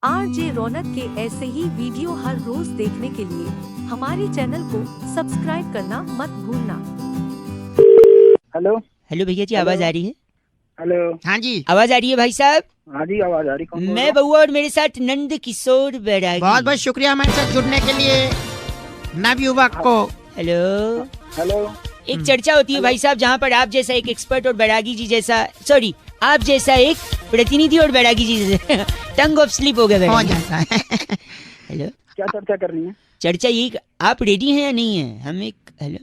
RJ रौनक के ऐसे ही video हर रोज देखने के लिए हमारे चैनल को सब्सक्राइब करना मत भूलना। हेलो हेलो भैया जी, आवाज आ रही है? हेलो। हाँ जी, आवाज आ रही है भाई साहब? हाँ जी, आवाज आ रही। कौन बोल रहा मैं बउआ और मेरे साथ नंद किशोर बैरागी। बहुत बहुत शुक्रिया हमारे साथ जुड़ने के लिए नवयुवक को। हेलो। हेलो। एक चर्चा होती है भाई साहब, जहाँ पर आप जैसा एक एक्सपर्ट और बैरागी जी जैसा, सॉरी, आप जैसा एक प्रतिनिधि और बैरागी जी जैसा टंग ऑफ स्लिप हो गया हो बैरागी। जाता है। क्या चर्चा करनी है? चर्चा यही, आप रेडी हैं या नहीं है? हम एक, हेलो,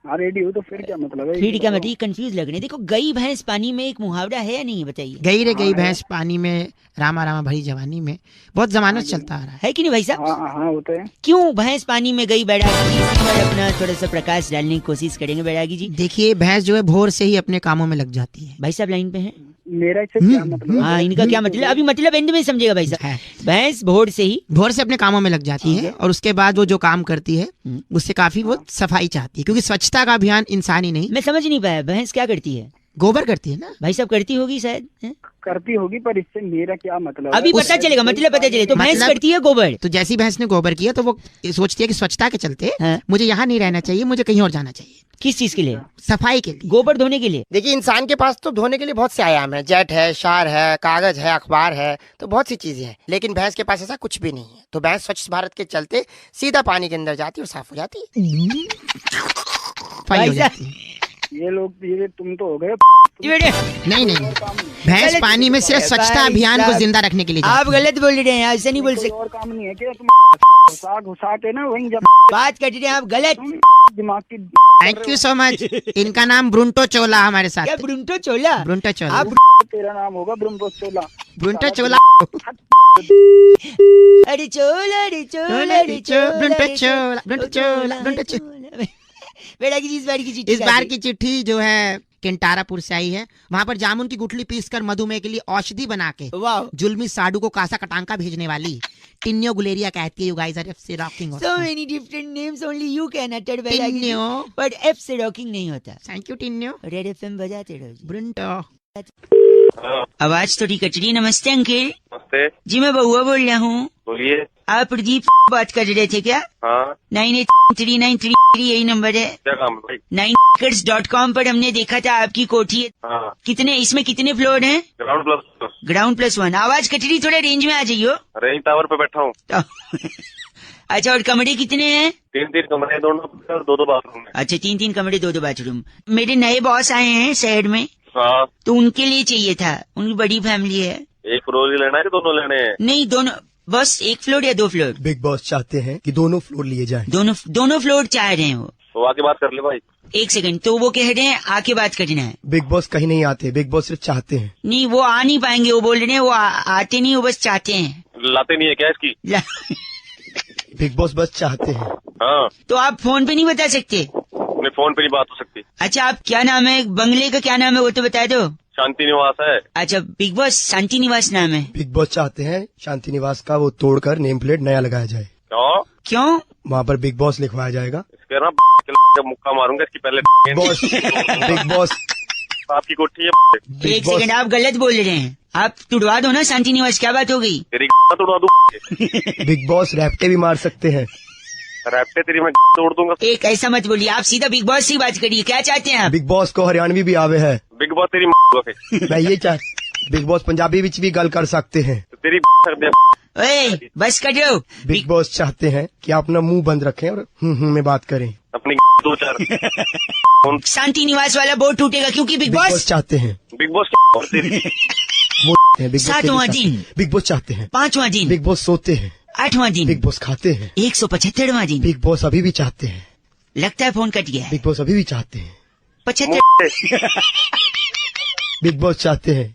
हाँ रेडी हो तो फिर क्या मतलब है? फिर क्या मतलब? कंफ्यूज लग रहे हैं। देखो, गई भैंस पानी में एक मुहावरा है या नहीं है, बताइए। गई रे गई भैंस पानी में, रामा रामा भरी जवानी में, बहुत जमाना से चलता आ रहा है कि नहीं भाई साहब? हाँ हाँ होते हैं। क्यों भैंस पानी में गई बैरागी जी? इस पर अपना थोड़ा सा प्रकाश डालने की कोशिश करेंगे बैरागी जी। है। देखिए, भैंस जो है भोर से ही अपने कामों में लग जाती है। भाई साहब लाइन पे हैं? मेरा इससे क्या मतलब? हाँ, इनका क्या मतलब? अभी मतलब एंड में समझेगा भाई साहब। है। भैंस भोर से ही भोर से अपने कामों में लग जाती है और उसके बाद वो जो काम करती है उससे काफी वो सफाई चाहती है, क्योंकि स्वच्छता का अभियान इंसान ही नहीं, मैं समझ नहीं पाया, भैंस क्या करती है? गोबर करती है ना। भाई साहब करती होगी शायद, हैं? करती होगी, पर इससे मेरा क्या मतलब? अभी पता चलेगा, मतलब पता चले। तो भैंस मतलब- करती है गोबर। तो जैसी भैंस ने गोबर किया तो वो सोचती है कि स्वच्छता के चलते हाँ। मुझे यहाँ नहीं रहना चाहिए, मुझे कहीं और जाना चाहिए, किस चीज के लिए? सफाई के लिए। गोबर धोने के लिए। देखिए, इंसान के पास तो धोने के लिए बहुत से आयाम है। जेट है, शार है, कागज है, अखबार है, तो बहुत सी चीजें हैं। लेकिन भैंस के पास ऐसा कुछ भी नहीं है। तो भैंस स्वच्छ भारत के चलते सीधा पानी के अंदर जाती है और साफ हो जाती है। सफाई हो जाती है। ये तुम तो हो गए। नहीं नहीं, भैंस पानी में सिर्फ स्वच्छता अभियान को जिंदा रखने के लिए आप जाती है। गलत बोल रहे हैं, ऐसा नहीं बोल कोई सकते। और काम नहीं है क्या? तुम घुसा के ना वहीं जब बात कर रहे हैं आप गलत। दिमाग की थैंक यू सो मच। इनका नाम ब्रुंटो चोला हमारे साथ क्या है। ब्रुंटो चोला? ब्रुंटो चोला। आप तेरा नाम होगा ब्रह्मो चोला। ब्रुंटो चोला। अरे चोला, अरे चोला, अरे चोला, ब्रुंटो अरे चोला, ब्रुंटो चोला, ब्रुंटो चोला। बैरागी जी, इस बार की चिट्ठी इस बार की चिट्ठी जो है केंटारापुर से आई है। वहाँ पर जामुन की गुठली पीसकर मधुमेह के लिए औषधि बना के वाह, जुल्मी साडू को कासा कटांका भेजने वाली टिन्यो गुलेरिया कहती है, यू गाइस आर एफ से rocking. so many different names only you can utter Bairagi ji. Tinyo. but F से रॉकिंग नहीं होता। Thank you Tinyo. Red FM बजाते रहो जी। ब्रुंटो। आवाज थोड़ी कचरी। नमस्ते अंकिल नमस्ते, जी, मैं बउआ बोल रहा हूँ। बोलिए। आप प्रदीप बात कर रहे थे क्या? हाँ, 983933 यही नंबर है। क्या काम है भाई? 9acres.com पर हमने देखा था आपकी कोठी है। हाँ, कितने, इसमें कितने फ्लोर हैं? Ground plus ground +1। आवाज कचरी, थोड़ा रेंज में आ जाइयो। रेंज टावर पे बैठा हूँ। अच्छा, और कमरे कितने हैं? 3 कमरे, दोनों और 2 बाथरूम है। अच्छा, 3 कमरे, 2 बाथरूम। मेरे नए बॉस आए हैं शहर में, हाँ, तो उनके लिए चाहिए था। उनकी बड़ी फैमिली है। एक फ्लोर ही लेना है कि दोनों लेने हैं? नहीं, दोनों, बस एक फ्लोर या 2 फ्लोर? बिग बॉस चाहते हैं कि दोनों फ्लोर लिए जाएं। दोनों फ्लोर चाह रहे हैं वो। तो आके बात कर ले भाई। एक सेकंड, तो वो कह रहे हैं आके बात करना है। बिग बॉस कहीं नहीं आते, बिग बॉस सिर्फ चाहते हैं। नहीं, वो आ नहीं पाएंगे। वो बोल रहे हैं वो आते नहीं, वो बस चाहते हैं। लाते नहीं है क्या इसकी? बिग बॉस बस चाहते हैं। हाँ, तो आप फोन पे नहीं बता सकते? अपने फोन पे नहीं बात हो सकती। अच्छा, आप क्या नाम है बंगले का? क्या नाम है वो तो बता दो। शांति निवास है। अच्छा, बिग बॉस शांति निवास नाम है। बिग बॉस चाहते हैं शांति निवास का वो तोड़कर नेम प्लेट नया लगाया जाए। क्यों? क्यों? वहाँ पर बिग बॉस लिखवाया जाएगा। इसके ना मुक्का मारूंगा इसकी पहले। बिग बॉस आपकी कोठी है। बिग एक बॉस सेकंड, आप गलत बोल रहे हैं। आप तुड़वा दो ना शांति निवास। क्या बात हो गई? तेरी तोड़वा दूं। बिग बॉस रैप्टे भी मार सकते हैं। रैप्टे तेरी मैं तोड़ दूंगा। एक ऐसा मत बोलिए, आप सीधा बिग बॉस से ही बात करिए। क्या चाहते हैं आप? बिग बॉस को हरियाणवी भी आवे है। बिग बॉस तेरी मैं ये बिग बॉस पंजाबी विच भी गल कर सकते हैं। तेरी ओए, बस कर दो। बिग बॉस चाहते हैं कि आप अपना मुंह बंद रखें और में बात करें। अपनी 2-4 शांति निवास वाला बोर्ड टूटेगा क्योंकि बिग बिग बॉस बॉस। चाहते हैं बिग बॉस और तेरी वो हैं, बिग बॉस के भी 7वां चाहते दिन। हैं। बिग बॉस चाहते हैं। 5वां दिन। बिग बॉस सोते हैं। 8वां दिन। बिग बॉस खाते हैं। 175वां दिन। बिग बॉस अभी भी चाहते हैं। लगता है फोन कट गया है। बिग बॉस अभी भी चाहते हैं। 75। बिग बॉस चाहते हैं।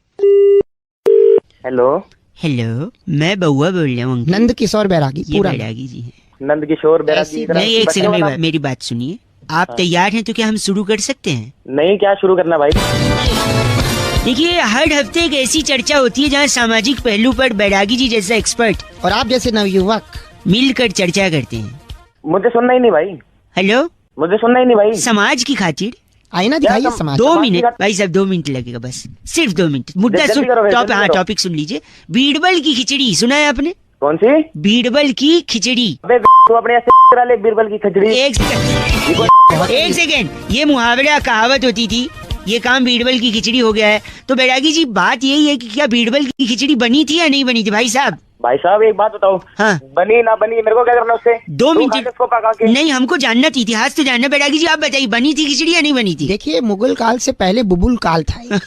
हेलो, हेलो, मैं बउआ बोल रहा हूँ। नंद किशोर बैरागी ये पूरा। बैरागी जी है। नंद किशोर बैरागी। नहीं, एक सेकंड, मेरी बात सुनिए। आप तैयार हैं तो क्या हम शुरू कर सकते हैं? नहीं, क्या शुरू करना भाई? देखिए, हर हफ्ते एक ऐसी चर्चा होती है जहाँ सामाजिक पहलू पर बैरागी जी जैसा एक्सपर्ट और आप जैसे नवयुवक मिलकर चर्चा करते हैं। मुझे सुनना ही नहीं भाई। हेलो, मुझे सुनना ही नहीं भाई। समाज की खातिर आईना दिखाइए समाज। 2 मिनट भाई साहब, 2 मिनट लगेगा बस, सिर्फ 2 मिनट। मुद्दा जल्दी सुन, करो भाई, जल्दी करो। टॉपिक सुन लीजिए। बीरबल की खिचड़ी सुना है आपने? कौन सी? बीरबल की खिचड़ी। अबे तू अपने ऐसे करा ले बीरबल की खिचड़ी। एक सेकेंड, ये मुहावरा कहावत होती थी, ये काम बीरबल की खिचड़ी हो गया है। तो बैरागी जी बात यही है कि क्या बीरबल की खिचड़ी बनी थी या नहीं बनी थी भाई साहब? भाई साहब एक बात बताओ, हाँ। बनी ना बनी मेरे को क्या करना उससे? 2 मिनट इसको पका के। नहीं, हमको जानना थी, इतिहास तो जानना। बैरागी जी आप बताइए, बनी थी खिचड़ी या नहीं बनी थी? देखिए, मुगल काल से पहले बुबुल काल था।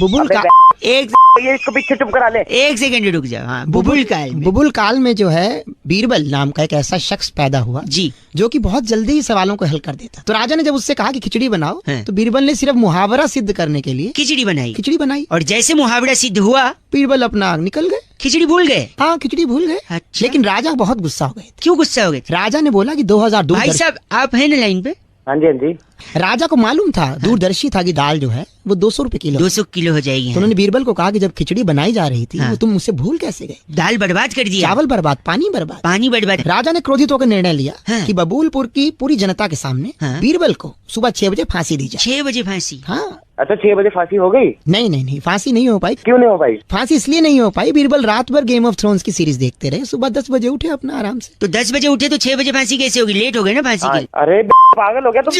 बुबुल काल, एक ये इसको पीछे चुप करा ले। एक सेकंड रुक जाओ। हाँ, बुबुल काल में। बुबुल काल में जो है बीरबल नाम का एक ऐसा शख्स पैदा हुआ जी, जो कि बहुत जल्दी ही सवालों को हल कर देता। तो राजा ने जब उससे कहा कि खिचड़ी बनाओ, हाँ। तो बीरबल ने सिर्फ मुहावरा सिद्ध करने के लिए खिचड़ी बनाई। खिचड़ी बनाई और जैसे मुहावरा सिद्ध हुआ, बीरबल अपना निकल गए। खिचड़ी भूल गए। हाँ, खिचड़ी भूल गए। अच्छा। लेकिन राजा बहुत गुस्सा हो गए। क्यों गुस्सा हो गए थे? राजा ने बोला कि 2000 भाई साहब आप हैं ना लाइन पे? हाँ जी हाँ जी। राजा को मालूम था, दूरदर्शी था कि दाल जो है वो 200 रुपए किलो। 200 किलो हो जाएगी। तो उन्होंने बीरबल को कहा कि जब खिचड़ी बनाई जा रही थी, हाँ। वो तुम मुझसे भूल कैसे गए? दाल बर्बाद कर दिया, चावल बर्बाद, पानी बर्बाद। पानी बर्बाद। राजा ने क्रोधित होकर निर्णय लिया हाँ। कि बबूलपुर की पूरी जनता के सामने हाँ। बीरबल को सुबह 6 बजे फांसी दी जाए। 6 बजे फांसी। हाँ। अच्छा 6 बजे फांसी हो गई? नहीं, फांसी नहीं हो पाई। क्यों नहीं हो पाई? फांसी इसलिए नहीं हो पाई, बीरबल रात भर गेम ऑफ थ्रोन्स की सीरीज देखते रहे, सुबह 10 बजे उठे अपना आराम से। तो 10 बजे उठे तो 6 बजे फांसी कैसे होगी? लेट हो गए ना फांसी के। अरे पागल हो गया तुम।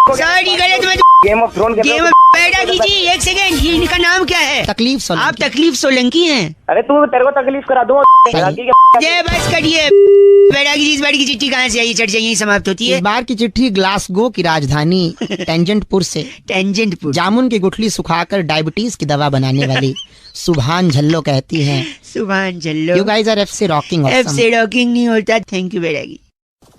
सॉरी, गलत मत। Game of throne game of Bairagi ji, एक सेकंड, इनका नाम क्या है? तकलीफ सोलंकी। आप तकलीफ सोलंकी हैं। अरे तू तेरे को तकलीफ करा दूं। ये बस करिए। बैरागी जी, इस बार की चिट्ठी कहाँ से आई? चर्चा यही समाप्त होती इस है। बार की चिट्ठी ग्लासगो की राजधानी टेंजेंटपुर से टेंजेंटपुर। जामुन की गुठली सुखाकर डायबिटीज की दवा बनाने वाली सुभान झल्लो कहती हैं, Subhan Jhallo. You guys are FC rocking F से रॉकिंग नहीं होता। Thank you Bairagi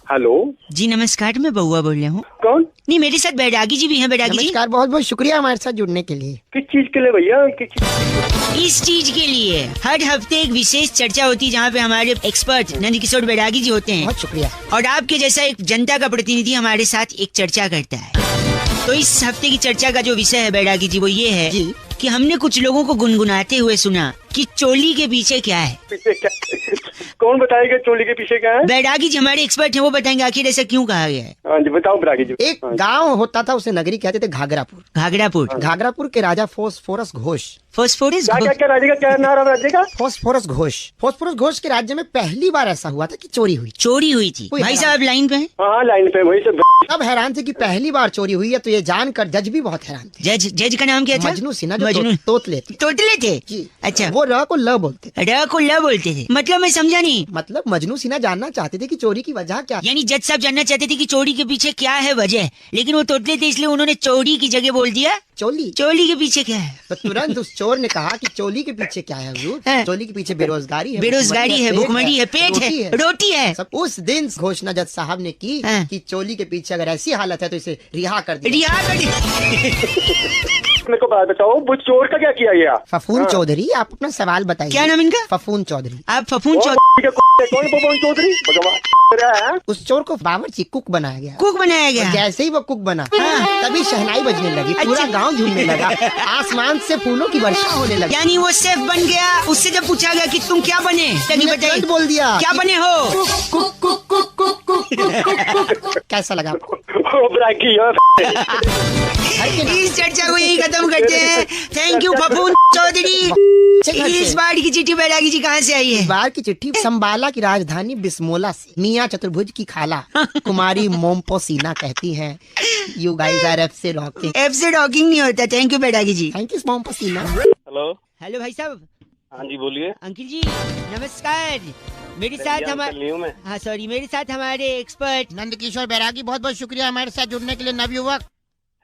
hello ji. नमस्कार, मैं बउआ बोल रहा हूँ। कौन? नहीं, मेरे साथ बैरागी जी भी हैं। बैरागी जी, नमस्कार, बहुत बहुत शुक्रिया हमारे साथ जुड़ने के लिए। किस चीज के लिए भैया? किस चीज? इस चीज के लिए हर हफ्ते एक विशेष चर्चा होती है जहाँ पे हमारे एक्सपर्ट नंदकिशोर बैरागी जी होते हैं, बहुत शुक्रिया। और आपके जैसा एक जनता का प्रतिनिधि हमारे साथ एक चर्चा करता है। तो इस हफ्ते की चर्चा का जो विषय है बैरागी जी, वो ये है जी। कि हमने कुछ लोगों को गुनगुनाते हुए सुना कि चोली के पीछे क्या है। पीछे क्या? कौन बताएगा चोली के पीछे क्या है? बैरागी जी हमारे एक्सपर्ट हैं, वो बताएंगे आखिर ऐसा क्यों कहा गया है। हाँ जी बताओ बैरागी जी। एक गांव होता था, उसे नगरी कहते थे घाघरापुर। घाघरापुर। घाघरापुर के राजा फोस्फोरस घोष। फॉस्फोरस क्या क्या क्या राज्य का क्या नाम है राज्य का? फोस्फोरस घोष के राज्य में पहली बार ऐसा हुआ था कि चोरी हुई। चोरी हुई थी। कोई भाई हैरान। साहब लाइन पे हैं? हाँ लाइन पे वही सब। अब हैरान थे कि पहली बार चोरी हुई है, तो ये जानकर जज भी बहुत हैरान थे। जज का नाम क्या था? मजनू सिन्हा, जो मजनू। तोतले थे। तोतले थे। जी। अच्छा। वो र को ल बोलते थे। र को ल बोलते थे, मतलब मैं समझा नहीं। मतलब मजनू सिन्हा जानना चाहते थे कि चोरी की वजह क्या। यानी जज साहब जानना चाहते थे कि चोरी के पीछे क्या है वजह, लेकिन वो तोतले थे इसलिए उन्होंने चोरी की जगह बोल दिया चोली। चोली के पीछे क्या है। तो तुरंत उस चोर ने कहा कि चोली के पीछे क्या है हुजूर? हाँ। चोली के पीछे बेरोजगारी है, बेरोजगारी है, भूखमरी है, पेट है, रोटी है। सब उस दिन घोषणा जज साहब ने की हाँ। कि चोली के पीछे अगर ऐसी हालत है तो इसे रिहा कर दिया। रिहा कर दिया। मेरे को बात बताओ, वो चोर का क्या किया गया? फफून चौधरी, आप अपना सवाल बताइए। क्या नाम इनका? फफून चौधरी। आप फफून कौन पवन चौधरी? भगवान उस चोर को बावर्ची कुक बनाया गया। कुक बनाया गया। जैसे ही वो कुक बना, तभी शहनाई बजने लगी, पूरा अच्छा। गांव झूमने लगा, आसमान से फूलों की वर्षा होने लगी। यानी वो शेफ बन गया। उससे जब पूछा गया कि तुम क्या बने, तभी उसने बताइए तुरंत बोल दिया क्या बने हो। कैसा लगा आपको? बैरागी इस चर्चा को यही खत्म करते हैं। Thank you Fafoon Chaudhary. इस बार की चिट्ठी बैरागी जी कहाँ से आई इस है? बार की चिट्ठी संबाला की राजधानी बिस्मोला से मियाँ चतुर्भुज की खाला कुमारी मोम्पो सीना कहती हैं, यू गाइस आर एफ से रॉकिंग। एफ से रॉकिंग नहीं होता। Thank you Bairagi ji. Thank you Mompo Seena. Hello hello भाई साहब। हाँ जी बोलिए। अंकिल जी नमस्कार। मेरे साथ हमारे हाँ सॉरी मेरे साथ हमारे एक्सपर्ट नंदकिशोर बैरागी, बहुत बहुत शुक्रिया हमारे साथ जुड़ने के लिए नवयुवक।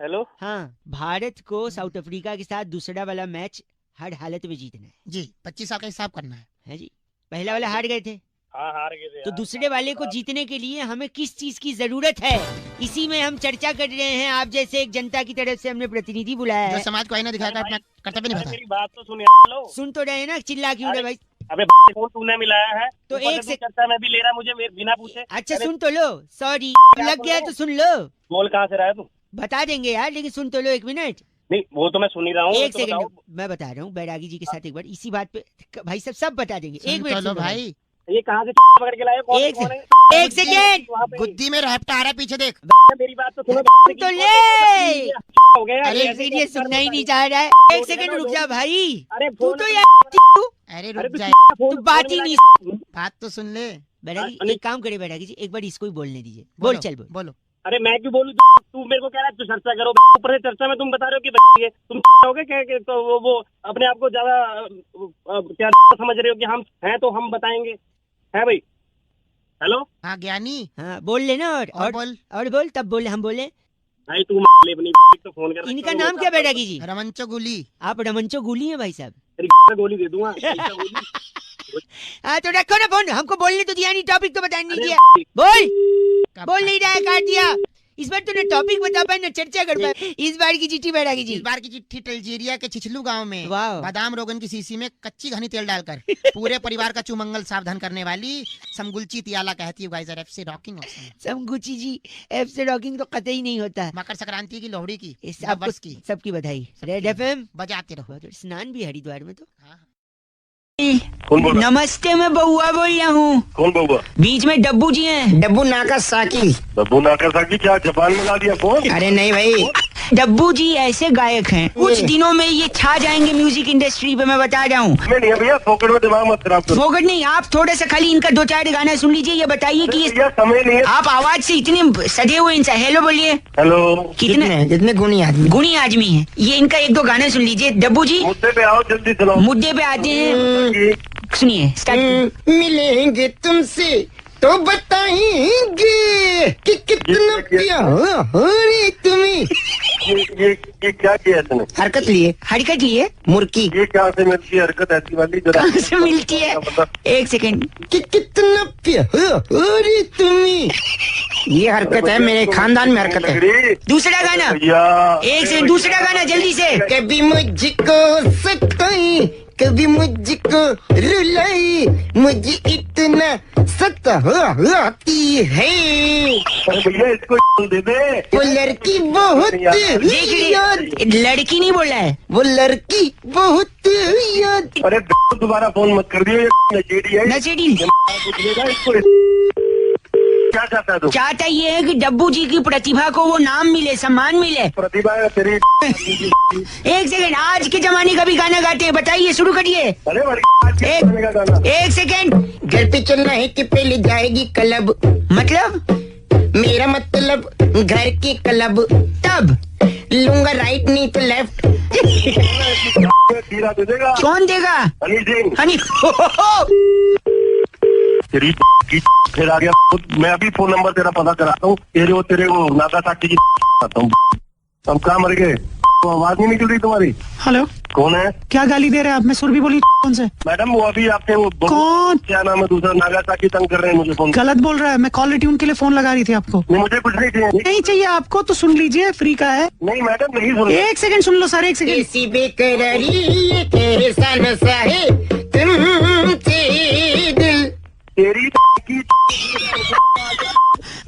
हेलो हाँ, भारत को साउथ अफ्रीका के साथ दूसरा वाला मैच हर हालत में जीतना है। जी 25 साल का हिसाब करना है जी। पहला वाला हार गए थे, हाँ हार गए थे तो दूसरे वाले को जीतने के लिए हमें किस चीज की जरूरत है, इसी में हम चर्चा कर रहे हैं। आप जैसे एक जनता की तरफ से हमने प्रतिनिधि बुलाया जो है। समाज को आईना दिखाकर अपना कर्तव्य निभाता है। मेरी बात तो सुनिए। हेलो सुन तो रहे ना, चिल्ला क्यों रहे भाई। अबे फोन तूने मिलाया है तो ऊपर एक से से- चर्चा में भी ले रहा है मुझे बिना पूछे। अच्छा सुन तो लो, सॉरी लग गया तो सुन लो। बोल कहाँ से रहा है तू? बता देंगे यार, लेकिन सुन तो लो एक मिनट। नहीं वो तो मैं सुन ही रहा हूँ। एक तो सेकंड बताओ। मैं बता रहा हूँ बैरागी जी के साथ एक बार इसी बात पे भाई सब बता देंगे। एक मिनट चलो सुनो भाई, ये कहाँ से पकड़ के लाए? कौन एक कौन है? एक सेकेंड वहाँ पे गुद्दी में रहपटा आ रहा है, पीछे देख। मेरी बात तो सुनो। तो ले हो गया। अरे ऐसे फिर ये कैसे सुनना ही करोगे नहीं भाई? चाह रहा है। एक बोल सेकंड देना, रुक जा भाई। अरे तू फोन तो में- यार अरे अरे रुक तो जा, तू बात ही नहीं। बात तो सुन ले। बैरागी अनिल- एक काम करे बैरागी जी, एक बार इसको ही बोलने दीजिए। बोल बोलो, चल बोल। बोलो। अरे मैं क्यों बोलूं? तू मेरे को कह रहा है तू चर्चा करो, ऊपर से चर्चा में तुम बता रहे हो कि ये तुम होगे क्या? तो वो अपने आप को ज्यादा क्या समझ रहे हो कि हम हैं तो हम बताएंगे, है भाई? हेलो हाँ ज्ञानी, हाँ बोल लेना और बोल। और बोल तब बोले हम बोले। भाई तू ले अपनी तो फोन कर। इनका नाम क्या बैरागी जी? रमंचो गुली। आप रमंचो गुली हैं भाई साहब। तेरी गोली दे दूंगा। हाँ तो रखो ना फोन, हमको बोलने तो दिया नहीं, टॉपिक तो बताने नहीं अरे दिया। बोल कब- बोल नहीं रहा है, काट दिया। इस बार तूने टॉपिक बता पाए ना चर्चा कर पाए। इस बार की चिट्ठी बैरागी जी। इस बार की चिट्ठी अल्जीरिया के छिछलू गांव में वाह। बादाम रोगन की शीशी में कच्ची घनी तेल डालकर पूरे परिवार का चुमंगल सावधान करने वाली समगुलची तियाला कहती है गाइस आर एफ से रॉकिंग ऑप्शन। समगुची जी, एफ से रॉकिंग तो कतई नहीं होता। मकर संक्रांति की, लोहड़ी की, इस नववर्ष आपको की सबकी बधाई। रेड एफएम बजाते रहो। स्नान भी हरिद्वार में तो। हाँ। कौन बोल रहा? नमस्ते, मैं बउआ बोल रहा हूँ। कौन बउआ? बीच में डब्बू जी हैं। डब्बू नाका साकी। बब्बू नाकासाकी क्या जापान में ला दिया फोन? अरे नहीं भाई, डब्बू जी ऐसे गायक हैं, कुछ दिनों में ये छा जाएंगे म्यूजिक इंडस्ट्री पे, मैं बता रहा हूँ। मैं नहीं है भैया, फोकट में दिमाग मत खराब करो। फोकट नहीं, आप थोड़ा सा खाली इनका 2-4 गाना सुन लीजिए। ये बताइए कि भैया समय नहीं है। आप आवाज से इतने सजे हुए इंसान। हेलो बोलिए। हेलो कितने जितने गुणी आदमी। गुणी आदमी हैं ये। इनका 1-2 गाना सुन लीजिए डब्बू जी। मुद्दे पे आओ, जल्दी सुनाओ। मुद्दे पे आते हैं, सुनिए स्टार्ट। मिलेंगे तुमसे तो बताएंगे कि कितना प्यार तुम्हें। ये क्या किया इसने? हरकत लिए, हरकत लिए मुर्की। ये कहाँ से मिलती है हरकत ऐसी वाली? जरा कहाँ से मिलती है? एक सेकंड। कि कितना प्यार तुम्हें। ये हरकत है, मेरे खानदान में हरकत है। दूसरा गाना, भैया एक सेकंड, दूसरा गाना जल्दी से। कभी मुझको सताई, कभी मुझको रुलाई, मुझे इतना सताती है। अरे भैया इसको दे दे। वो लड़की बहुत देख याद, लीजिए, लड़की नहीं बोल रहा है। वो लड़की बहुत याद। अरे दोबारा फोन मत कर दियो, ये नचेड़ी है। नशेड़ी पूछेगा इसको। क्या चाहता है तू? चाहता ये है कि डब्बू जी की प्रतिभा को वो नाम मिले, सम्मान मिले। प्रतिभा है तेरी। एक सेकंड, आज के जमाने का भी गाना गाते हैं, बताइए, शुरू करिए। अरे आज के जमाने का गाना। एक सेकंड, घर पे चलना है कि पहले जाएगी क्लब। मतलब मेरा मतलब घर की क्लब। तब लूंगा राइट नहीं तो लेफ्ट। खीरा दे देगा। कौन देगा? हनी सिंह। हनी तेरी की फिर आ गया। मैं अभी फोन नंबर तेरा पता कराता हूँ। तेरे वो नागासाकी की आता हूँ। हम कहाँ मर गए? तो आवाज नहीं निकल रही तुम्हारी। हेलो, कौन है? क्या गाली दे रहे हैं आप? मैं सुरभि बोली कौन से? मैडम वो अभी आपके वो कौन? क्या नाम है दूसरा? नागासाकी तंग कर रहे हैं मुझे फोन। गलत बोल रहा है, मैं कॉलर ट्यून के लिए फोन लगा रही थी आपको। नहीं मुझे कुछ नहीं चाहिए। नहीं चाहिए आपको तो सुन लीजिए, फ्री का है। नहीं मैडम नहीं सुन। एक सेकंड सुन लो सर, एक सेकंड। ऐसी बेकरारी ये कैसा नशा है तुमसे दिल। तेरी की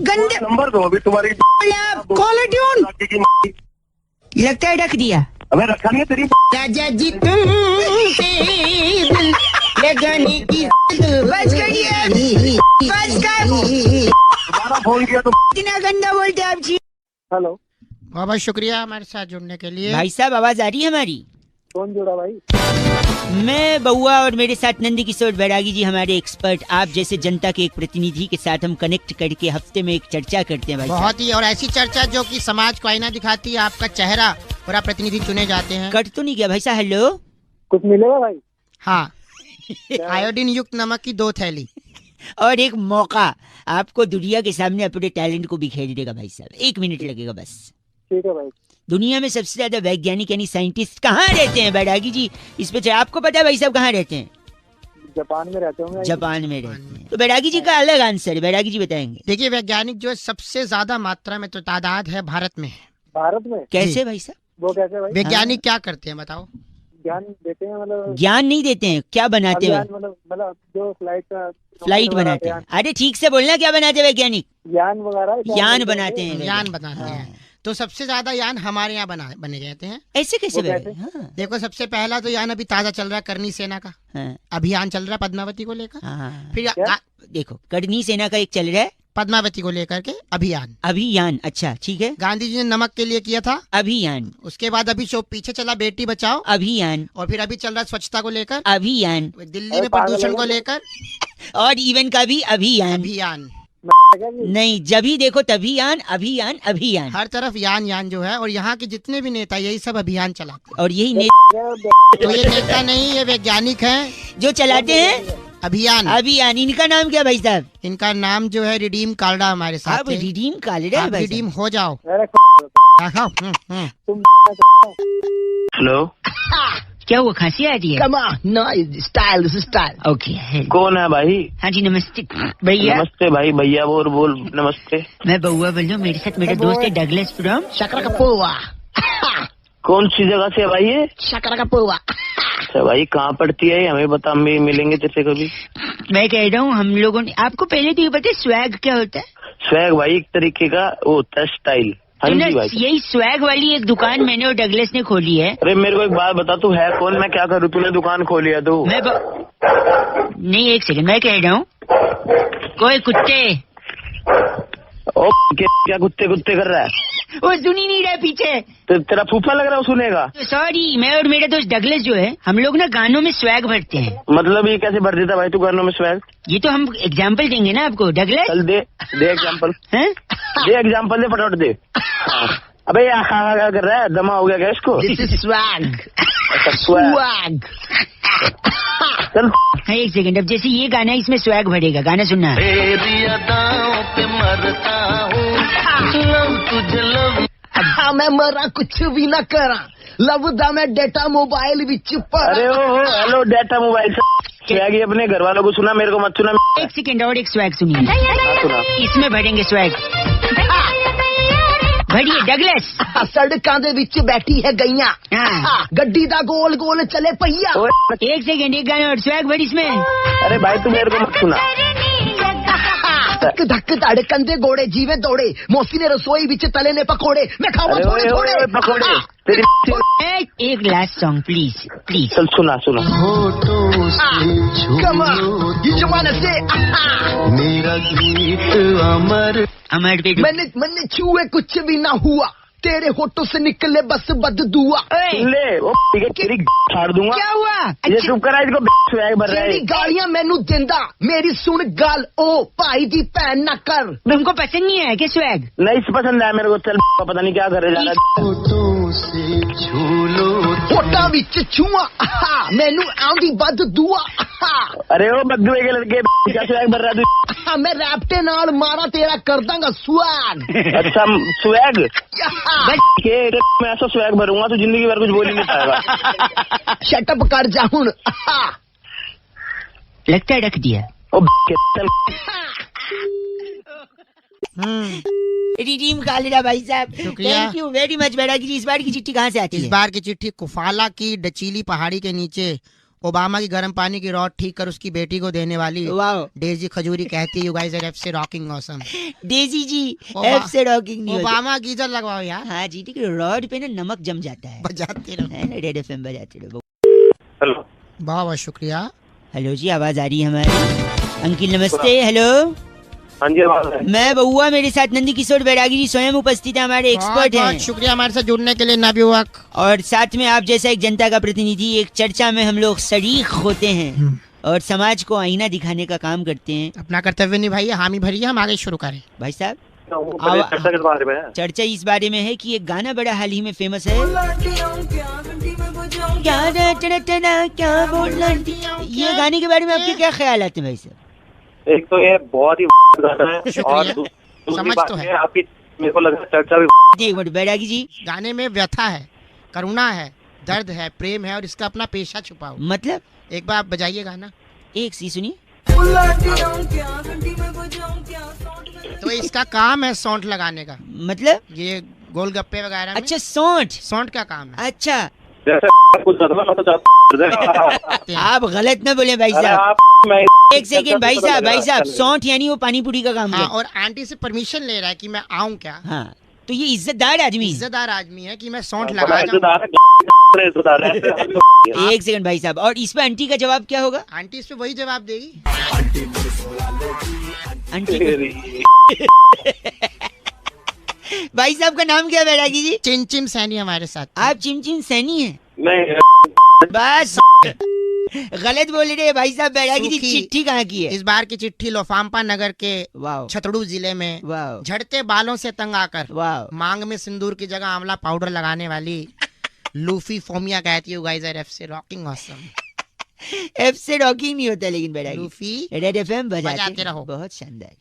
गंदे नंबर दो अभी तुम्हारी। कॉलर ट्यून की लगता है रख दिया। हमें रखा नहीं है तेरी। राजा जी तुमसे दिल लगाने की। बस करिए, बस कर। दोबारा फोन किया तो इतना गंदा बोलते हैं आप जी। हेलो, बहुत बहुत शुक्रिया हमारे साथ जुड़ने के लिए। भाई साहब आवाज आ रही है हमारी? कौन जुड़ा भाई? मैं बउआ और मेरे साथ नंदी किशोर बैरागी जी, हमारे एक्सपर्ट, आप जैसे जनता के एक प्रतिनिधि के साथ हम कनेक्ट करके हफ्ते में एक चर्चा करते हैं भाई साहब। बहुत ही, और ऐसी चर्चा जो कि समाज को आईना दिखाती है। आपका चेहरा और आप प्रतिनिधि चुने जाते हैं। कट तो नहीं गया भाई साहब? हेलो, कुछ मिलेगा भाई? हाँ, आयोडीन युक्त नमक की 2 थैली और एक मौका आपको दुनिया के सामने अपने टैलेंट को बिखेर देगा भाई साहब। 1 मिनट लगेगा बस। ठीक है भाई। दुनिया में सबसे ज्यादा वैज्ञानिक यानी साइंटिस्ट कहाँ रहते हैं बैरागी जी? इस पे आपको पता है भाई साहब कहाँ रहते हैं? जापान में रहते होंगे। जापान में रहते हैं। तो बैरागी जी का अलग आंसर है, बैरागी जी बताएंगे। देखिए, वैज्ञानिक जो है सबसे ज्यादा मात्रा में तो तादाद है भारत में है। भारत में? कैसे भाई साहब? वो कैसे भाई? वैज्ञानिक क्या करते हैं बताओ? ज्ञान देते हैं मतलब? ज्ञान नहीं देते हैं, क्या बनाते हैं? मतलब जो फ्लाइट बनाते हैं। अरे ठीक से बोलना, क्या बनाते हैं वैज्ञानिक? ज्ञान वगैरह ज्ञान बनाते हैं। ज्ञान बताते हैं। तो सबसे ज्यादा यान हमारे यहाँ बने जाते हैं। ऐसे कैसे वो बने? कैसे? हाँ, देखो, सबसे पहला तो यान अभी ताजा चल रहा है, करनी सेना का हाँ, अभियान चल रहा है पद्मावती को लेकर। हाँ। फिर क्या? देखो, करनी सेना का एक चल रहा है पद्मावती को लेकर के अभियान। अभियान। अच्छा, ठीक है। गांधी जी ने नमक के लिए किया था। अभियान, उसके बाद अभी जो पीछे चला बेटी बचाओ, अभियान, और फिर अभी चल रहा है स्वच्छता को लेकर, अभियान, दिल्ली अरे में पागल प्रदूषण है को क्या? लेकर और इवन का भी अभियान। अभियान। क्या जी? नहीं, जब भी देखो तभी यान, अभियान, अभियान। हर तरफ यान यान जो है, और यहाँ के जितने भी नेता यही सब अभियान चलाते हैं। और यही तो ये नेता नहीं, ये वैज्ञानिक हैं। जो चलाते हैं अभियान। अभियान। इनका नाम क्या भाई साहब? इनका नाम जो है रिडीम कालडा हमारे साथ आप है। रिडीम कालेडा आप भाई रिडीम हो जाओ। अरे हाँ, तुम हेलो, क्या हुआ, खांसी आ रही है? Come on, no, style, this is style. Okay. कौन है भाई? हाँ जी, नमस्ते भैया। नमस्ते भाई, भैया बोल नमस्ते। मैं बउआ बोल रहा हूँ, मेरे साथ मेरा दोस्त है डगलस फ्रॉम। Shakarakapoa. कौन सी जगह से है भाई ये? Shakarakapoa. अच्छा भाई, कहाँ पड़ती है? हमें बता, हम भी मिलेंगे तेरे कभी। मैं कह रहा हूँ, हम लोगों ने आपको पहले तो ये पता है स्वैग क्या होता है? स्वैग भाई एक तरीके का वो होता है स्टाइल। हाँ तो ना, जी भाई। यही स्वैग वाली एक दुकान मैंने और डगलस ने खोली है। अरे मेरे को एक बात बता, तू है कौन? मैं क्या करूँ? तूने दुकान खोली है तू? नहीं, एक सेकंड, मैं कह रहा हूँ कोई कुत्ते। ओ क्या कुत्ते कर रहा है? वो सुन ही नहीं रहा पीछे। तो तेरा फूफा लग रहा है, वो सुनेगा। सॉरी, मैं और मेरा दोस्त डगलस जो है, हम लोग ना गानों में स्वैग भरते हैं। मतलब ये कैसे भर देता भाई तू गानों में स्वैग? ये तो हम एग्जाम्पल देंगे ना आपको डगलस। चल दे एग्जाम्पल। हैं? दे एग्जाम्पल, दे फटाफट दे। अबे यार क्या कर रहा है? दमा हो गया क्या इसको? This is swag. अच्छा, swag। Swag. चल हाँ, एक सेकंड, अब जैसे ये गाना है, इसमें स्वैग भरेगा, गाना सुनना। हाँ, मैं मरा कुछ भी ना करा, लव दा मैं डेटा मोबाइल विच अरे पड़ा। ओ हेलो डेटा मोबाइल स्वैग ये अपने घर वालों को सुना, मेरे को मत सुना। एक सेकंड, और एक स्वैग सुनिए, सुना। इसमें भरेंगे स्वैग। भरिए डगलस। सड़कां दे विच बैठी है गईयां, हाँ। गड्डी दा गोल गोल चले पहिया। ओए, एक सेकंड, एक गाना और स्वैग भर इसमें। अरे भाई तू मेरे को मत सुना। धक धक धड़कन दे घोड़े जीवे दौड़े, मौसी ने रसोई विच तले ने पकोड़े, मैं खाऊं अरे थोड़े ओए, थोड़े। ओए, पकोड़े तेरी एक लास्ट सॉन्ग प्लीज प्लीज। चल सुना। Come on, you just wanna say, अमर पे मैंने छुए कुछ भी ना हुआ, तेरे होठों से निकले बस बददुआ। ले ओ तेरी फाड़ दूंगा। क्या हुआ? ये चुप करा, इसको स्वैग भर रहा तेरी है। गालियां मैनू देंदा, मेरी सुन गाल ओ भाई दी भैन ना कर। तुमको पसंद नहीं आया क्या स्वैग? नहीं पसंद आया मेरे को। चल पता नहीं क्या करे जा रहा है। होठा विच छुआ, मैनू आंदी बददुआ। अरे ओ बद्दुए के लड़के क्या स्वैग भर रहा है तू? मैं रैप्टे नाल मारा तेरा कर दांगा स्वैग। अच्छा स्वैग के मैं ऐसा स्वैग भरूंगा तो जिंदगी भर कुछ बोल ही नहीं पाएगा। शटअप कर जा हुन। लगता है रख दिया। ओ चल रिडीम कालेडा भाई साहब, शुक्रिया। Thank you very much. बेटा की इस बार की चिट्ठी कहाँ से आती इस है? बार की चिट्ठी कुफाला की डचीली पहाड़ी के नीचे ओबामा की गर्म पानी की रॉड ठीक कर उसकी बेटी को देने वाली वाओ, डेजी खजूरी कहती है, यू गाइस आर एफ से रॉकिंग ऑसम। डेजी जी ओबा- एफ से रॉकिंग नहीं होती। ओबामा गीजर लगवाओ यार, हाँ जी, ठीक है, रॉड पे ना नमक जम जाता है। बजाते रहो। है ना, रेड एफएम बजाते रहो। हेलो बहुत बहुत शुक्रिया। हेलो जी, आवाज आ रही है हमारी? अंकिल नमस्ते। हेलो, हाँ जी आवाज है। मैं बउआ, मेरे साथ नंदी किशोर बैरागी जी स्वयं उपस्थित है, हमारे एक्सपर्ट बहुत हैं। शुक्रिया हमारे साथ जुड़ने के लिए नबीवक। और साथ में आप जैसा एक जनता का प्रतिनिधि, एक चर्चा में हम लोग शरीक होते हैं और समाज को आईना दिखाने का काम करते हैं। अपना कर्तव्य निभाइए, हामी भरिए, हम आगे शुरू करें। भाई साहब, चर्चा के बारे में है। चर्चा इस बारे में है कि एक गाना बड़ा हाल ही में फेमस है, क्या रे टेना टेना, क्या बोल ये गाने के बारे में आपके क्या ख्याल आते हैं भाई साहब? एक तो ये बहुत ही गाना है शुक्रिया। और दूसरी समझ बात तो है। है आपकी, मेरे को लग रहा है चर्चा भी। एक मिनट बैरागी जी, गाने में व्यथा है, करुणा है, दर्द है, प्रेम है और इसका अपना पेशा छुपा हुआ। मतलब एक बार आप बजाइए गाना। एक सी सुनिए। तो इसका काम है सौंठ लगाने का, मतलब ये गोलगप्पे वगैरह में अच्छा, सौंठ। सौंठ का काम है। अच्छा, जैसे कुछ बदलना तो चाहते हैं। आप गलत न बोले भाई अरे साहब। आप मैं एक सेकंड भाई साहब, भाई साहब, सौंठ यानी वो पानी पूरी का काम हाँ, है। और आंटी से परमिशन ले रहा है कि मैं आऊं क्या। हाँ, तो ये इज्जतदार आदमी है। इज्जतदार आदमी है कि मैं सौंठ बड़ा लगा इज्जतदार है, इज्जतदार है। एक सेकंड भाई साहब, और इस पे आंटी का जवाब क्या होगा? आंटी इस पे वही जवाब देगी। आंटी भाई साहब का नाम क्या है बैरागी जी? चिमचिम सैनी हमारे साथ। आप चिमचिम सैनी हैं? नहीं, बस गलत बोल रहे हैं भाई साहब। बैरागी जी सूखी। चिट्ठी कहाँ की है? इस बार की चिट्ठी लोफाम्पा नगर के वाह छतड़ू जिले में वाह झड़ते बालों से तंग आकर वाह। मांग में सिंदूर की जगह आंवला पाउडर लगाने वाली लूफी फोमिया कहती है गाइस आर एफ से रॉकिंग ऑसम। एफ से रॉकिंग नहीं होता लेकिन बैरागी। लूफी रेड एफएम बजाते बजाते रहो। बहुत शानदार।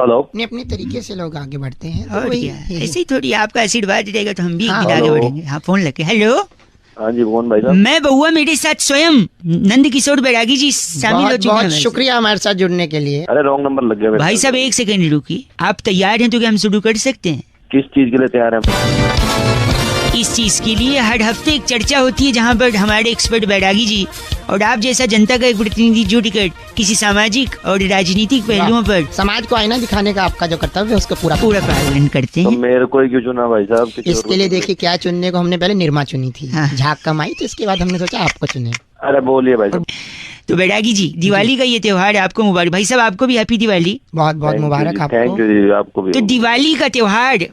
हेलो। अपने अपने तरीके से लोग आगे बढ़ते हैं तो और वही क्या, ऐसे ही थोड़ी आपका आशीर्वाद रहेगा तो हम भी हाँ, एक दिन आगे हेलो। बढ़ेंगे। हाँ फोन लगे। हेलो, हाँ जी कौन भाई साहब? मैं बउआ, मेरे साथ स्वयं नंद किशोर बैरागी जी शामिल हो बहुत चुके हैं बहुत हमारे शुक्रिया हमारे साथ जुड़ने के लिए। अरे रॉन्ग नंबर लग गया साथ। मेरे भाई साथ। साहब एक सेकंड रुकिए, आप तैयार हैं तो क्या हम शुरू कर सकते हैं? किस चीज के लिए तैयार हैं? इस चीज के लिए हर हफ्ते एक चर्चा होती है जहाँ पर हमारे एक्सपर्ट बैरागी जी और आप जैसा जनता का एक प्रतिनिधि जुड़कर किसी सामाजिक और राजनीतिक पहलुओं पर समाज को आईना दिखाने का आपका जो कर्तव्य है उसको पूरा पूरा पालन करते तो हैं। मेरे को ही क्यों चुना भाई साहब? किसी और को इसके लिए चुन देखिए क्या चुनने को हमने पहले निरमा चुनी थी, हाँ। झाग कमाई, तो इसके बाद हमने सोचा आपको चुने। ले। अरे बोलिए भाई साहब। तो बैरागी जी, दिवाली का ये त्योहार है, आपको मुबारक। भाई साहब आपको भी हैप्पी दिवाली। बहुत बहुत मुबारक थैंक आपको। यू जी, आपको भी। तो दिवाली का त्योहार,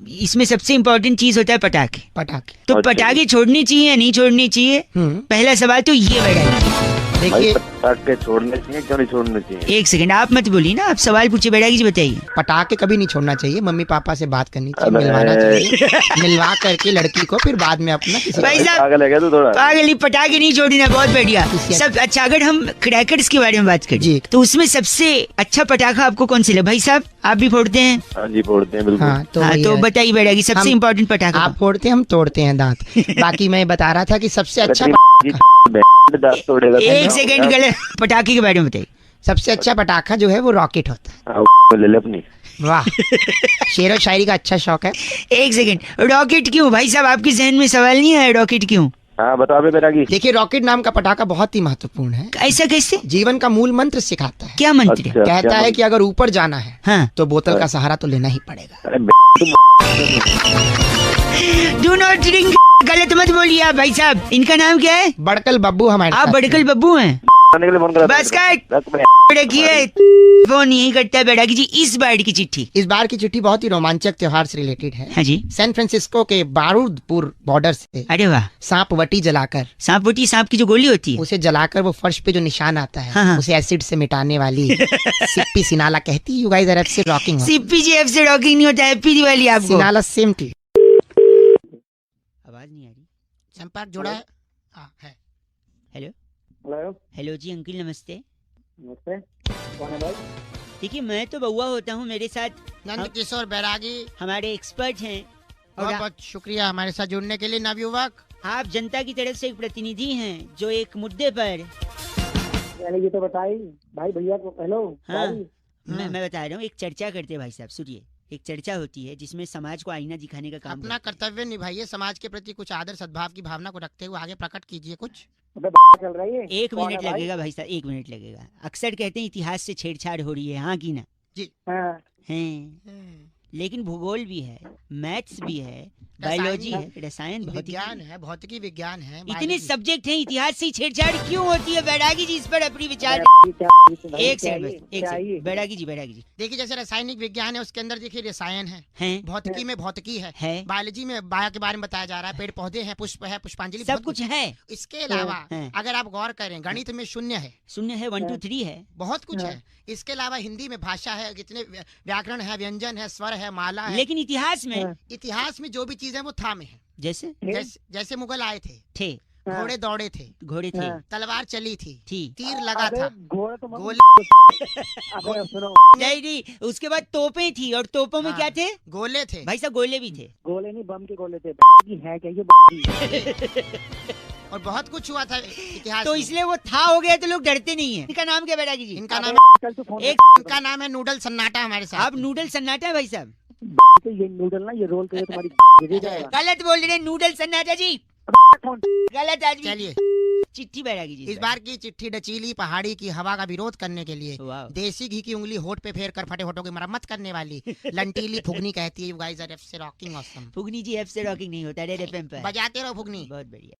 इसमें सबसे इम्पोर्टेंट चीज होता है पटाखे। पटाखे तो अच्छा। पटाखे छोड़ने चाहिए या नहीं छोड़ने चाहिए? पहला सवाल तो ये बैरागी। भाई देखिए पटाखे छोड़ने चाहिए क्यों नहीं छोड़ने चाहिए? एक सेकंड, आप मत बोलिए ना, आप सवाल पूछिए बैरागी जी, बताइए। पटाखे कभी नहीं छोड़ना चाहिए, मम्मी पापा से बात करनी चाहिए, अबे। मिलवाना चाहिए, मिलवा करके लड़की को फिर बाद में अपना किसी भाई साहब पागल है क्या तू थोड़ा? पागल ही, पटाखे नहीं छोड़ना, बहुत बढ़िया। सब अच्छा, अगर हम क्रैकर्स के बारे में बात करें जी। तो उसमें सबसे अच्छा पटाखा आपको कौन सा लगा? भाई साहब आप भी फोड़ते हैं? हाँ जी फोड़ते हैं बिल्कुल। हाँ तो, हाँ वही तो है। बताइए बैरागी, सबसे हम- इम्पोर्टेंट पटाखा। आप फोड़ते हैं, हम तोड़ते हैं दांत। बाकी मैं बता रहा था कि सबसे अच्छा दांत तोड़ेगा तो एक सेकंड, गलत पटाखे के बारे में बताइए। सबसे अच्छा पटाखा जो है वो रॉकेट होता है। हाँ, ले ले अपनी। वाह, शेर और शायरी का अच्छा शौक है। एक सेकंड, रॉकेट क्यों भाई साहब? आपके जहन में सवाल नहीं आया रॉकेट क्यों? हाँ बता बे बैरागी। देखिए रॉकेट नाम का पटाखा बहुत ही महत्वपूर्ण है, ऐसा कैसे? जीवन का मूल मंत्र सिखाता है। क्या मंत्र है? अच्छा, कहता क्या है कि अगर ऊपर जाना है हाँ, तो बोतल का सहारा तो लेना ही पड़ेगा। अरे डू नॉट ड्रिंक। गलत मत बोलिए आप भाई साहब। इनका नाम क्या है? बड़कल बब्बू हमारे आप साथ बड़कल हैं। बब्बू हैं? के लिए फोन करा था। बस काट। रख बे। रखिए, फोन यही करता है बैरागी जी। इस बार की चिट्ठी। इस बार की चिट्ठी बहुत ही रोमांचक त्योहार से रिलेटेड है। हाँ जी। सैन फ्रांसिस्को के बारूदपुर बॉर्डर से अरे वाह, सांप वटी जलाकर, सांप की जो गोली होती है। उसे जलाकर वो फर्श पे जो निशान आता है हाँ, हाँ। उसे एसिड से मिटाने वाली सिप्पी सिनाला कहती है, you guys are absolutely rocking. Sippy ji एफ से रॉकिंग नहीं होता। हैप्पी दिवाली आपको। सिनाला सेम टी। आवाज नहीं आ रही। संपर्क जुड़ा है। हाँ, है। हेलो हेलो हेलो जी अंकल नमस्ते। नमस्ते, कौन है भाई? देखिए मैं तो बउआ होता हूँ, मेरे साथ नंद किशोर बैरागी, हमारे एक्सपर्ट हैं और बहुत बहुत शुक्रिया हमारे साथ जुड़ने के लिए नवयुवक। आप जनता की तरफ से एक प्रतिनिधि हैं जो एक मुद्दे पर। यानी ये तो बताई भाई भैया को। हेलो हाँ। भाई, मैं बता रहा हूँ, एक चर्चा करते हैं भाई साहब, सुनिए। एक चर्चा होती है जिसमें समाज को आईना दिखाने का काम अपना कर्तव्य निभाइए, समाज के प्रति कुछ आदर सद्भाव की भावना को रखते हुए आगे प्रकट कीजिए कुछ। अबे चल रही है। एक कौन मिनट है भाई? लगेगा भाई साहब, एक मिनट लगेगा। अक्सर कहते हैं इतिहास से छेड़छाड़ हो रही है, हाँ की ना? हाँ, हैं, लेकिन भूगोल भी है, मैथ्स भी है, बायोलॉजी है, रसायन, विज्ञान है, भौतिकी विज्ञान है, इतने biology। सब्जेक्ट हैं, इतिहास से छेड़छाड़ क्यों होती है? बैरागी जी इस पर अपनी विचार। ये क्या- एक सेकंड बस, एक क्या सेकंड। ये? बैरागी जी देखिए जैसे रासायनिक विज्ञान है उसके अंदर देखिए रसायन है, हैं, भौतिकी में भौतिकी है, बायोलॉजी में बायो के बारे में बताया जा रहा है, पेड़ पौधे हैं, पुष्प है, पुष्पांजलि, सब बहुत कुछ है। इसके अलावा हैं। अगर आप गौर करें गणित में शून्य है, शून्य है, 1 2 3 है। बहुत कुछ है। इसके अलावा हिंदी में भाषा है, कितने व्याकरण है, व्यंजन है, स्वर है, माला है। लेकिन इतिहास में इतिहास में जो भी चीज है वो था में है। जैसे जैसे मुगल आए थे, हाँ। घोड़े दौड़े थे, घोड़े थे, हाँ। तलवार चली थी, थी। तीर लगा अबे था, घोड़े तो गोले अबे सुनो, नहीं, उसके बाद तोपें थी, और तोपों में हाँ। क्या थे? गोले थे। भाई साहब गोले भी थे। गोले नहीं बम के गोले थे। की है क्या ये? और बहुत कुछ हुआ था इतिहास तो में। इसलिए वो था हो गया तो लोग डरते नहीं है। इनका नाम क्या बैरागी जी? इनका नाम कल तू फोन इनका नाम है नूडल सन्नाटा हमारे साथ। आप नूडल सन्नाटा है भाई साहब? तो ये नूडल ना ये रोल तो ये तुम्हारी गिर जाएगा। गलत बोल रहे हैं, नूडल सन्नाटा जी। फोन। गलत आदमी। चलिए चिट्ठी बैरागी जी इस बार की चिट्ठी डचीली पहाड़ी की हवा का विरोध करने के लिए वाह। देसी घी की उंगली होठ पे फेर कर फटे होठों की मरम्मत करने वाली लंटीली फुगनी कहती है, यू गाइस आर एफ से रॉकिंग ऑसम। फुगनी जी एफ से रॉकिंग नहीं होता, रेड एफएम पे। बजाते रहो फुगनी। बहुत बढ़िया।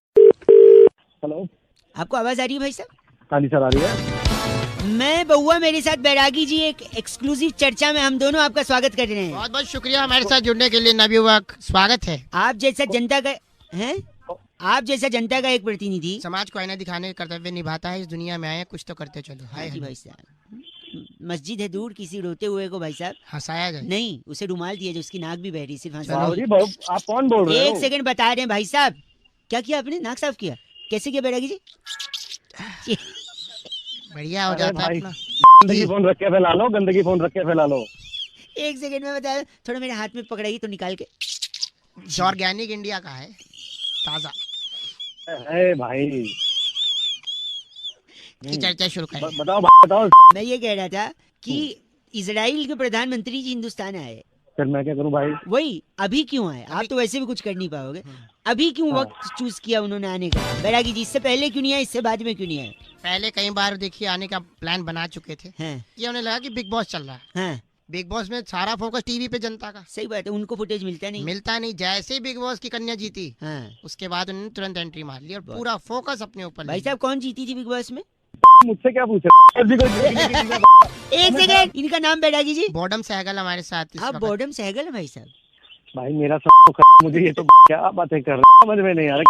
हेलो, आपको आवाज आ रही है भाई साहब? हाँ जी सर, आ रही है। मैं बउआ, मेरे साथ बैरागी जी, एक एक्सक्लूसिव चर्चा में हम दोनों आपका स्वागत कर रहे हैं। बहुत बहुत शुक्रिया हमारे साथ जुड़ने के लिए नवयुवक, स्वागत है। आप जैसा जनता का हैं? आप जैसा जनता का एक प्रतिनिधि समाज को आईना दिखाने का कर्तव्य निभाता है, इस दुनिया में आए कुछ तो करते चलो। हाय जी भाई साहब, मस्जिद है दूर, किसी रोते हुए को भाई साहब हंसाया जाए। नहीं, उसे रुमाल दिया जो उसकी नाक भी बह रही, सिर्फ हंस चलो। रहा। जी बाबू, आप कौन बोल रहे हो? एक सेकंड बता रहे हैं भाई साहब, क्या किया आपने? नाक साफ किया? कैसे किया बैरागी जी? बढ़िया हो अरे जाता है भाई, अपना। गंदगी फोन रख के फैला लो, गंदगी फोन रख के फैला लो। एक सेकंड में बता, थोड़ा मेरे हाथ में पकड़ाइए तो निकाल के। ऑर्गेनिक इंडिया का है, ताजा। अरे भाई, की चर्चा शुरू करें। बताओ बताओ। मैं ये कह रहा था कि इजराइल के प्रधानमंत्री जी हिंदुस्तान आए, फिर मैं क्या करूं भाई? वही अभी क्यों आए? आप तो वैसे भी कुछ कर नहीं पाओगे, अभी क्यों वक्त चूज किया उन्होंने आने का? बैरागी जी, इससे पहले क्यों नहीं आए, इससे बाद में क्यों नहीं आए? पहले कई बार देखिए आने का प्लान बना चुके थे, हैं ये उन्हें लगा कि बिग बॉस चल रहा है, हैं, बिग बॉस में सारा फोकस टीवी पे जनता का सही बात है, उनको फुटेज मिलता नहीं। मिलता नहीं। जैसे ही बिग बॉस की कन्या जीती, हाँ उसके बाद उन्होंने तुरंत एंट्री मार ली और पूरा फोकस अपने ऊपर ले भाई लिया। साहब, कौन जीती थी बिग बॉस में? मुझसे क्या पूछे? एक सेकंड, इनका नाम बैरागी जी? बॉडम सहगल हमारे साथ इस आप वक्त। बॉर्डम सहगल है भाई साहब? भाई मेरा मुझे ये तो क्या बातें कर रहे हैं, समझ में नहीं आ रहा।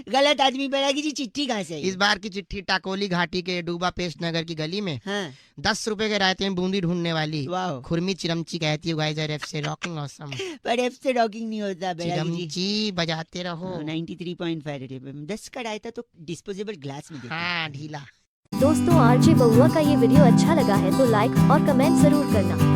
गलत आदमी। बैरागी जी, चिट्ठी कहाँ से आई? इस बार की चिट्ठी टाकोली घाटी के डूबा पेस्ट नगर की गली में हाँ 10 रुपए के रायते में बूंदी ढूंढने वाली वाह, खुरमी चिरमची कहती है, गाइस आर एफ से रॉकिंग ऑसम। पर एफ से रॉकिंग नहीं होता बैरागी जी। चिरमची बजाते रहो। 93.5 FM, 10 का रायता तो डिस्पोजेबल ग्लास में देते हैं। हाँ ढीला। दोस्तों, आरजे बउआ का ये वीडियो अच्छा लगा है तो लाइक और कमेंट जरूर करना।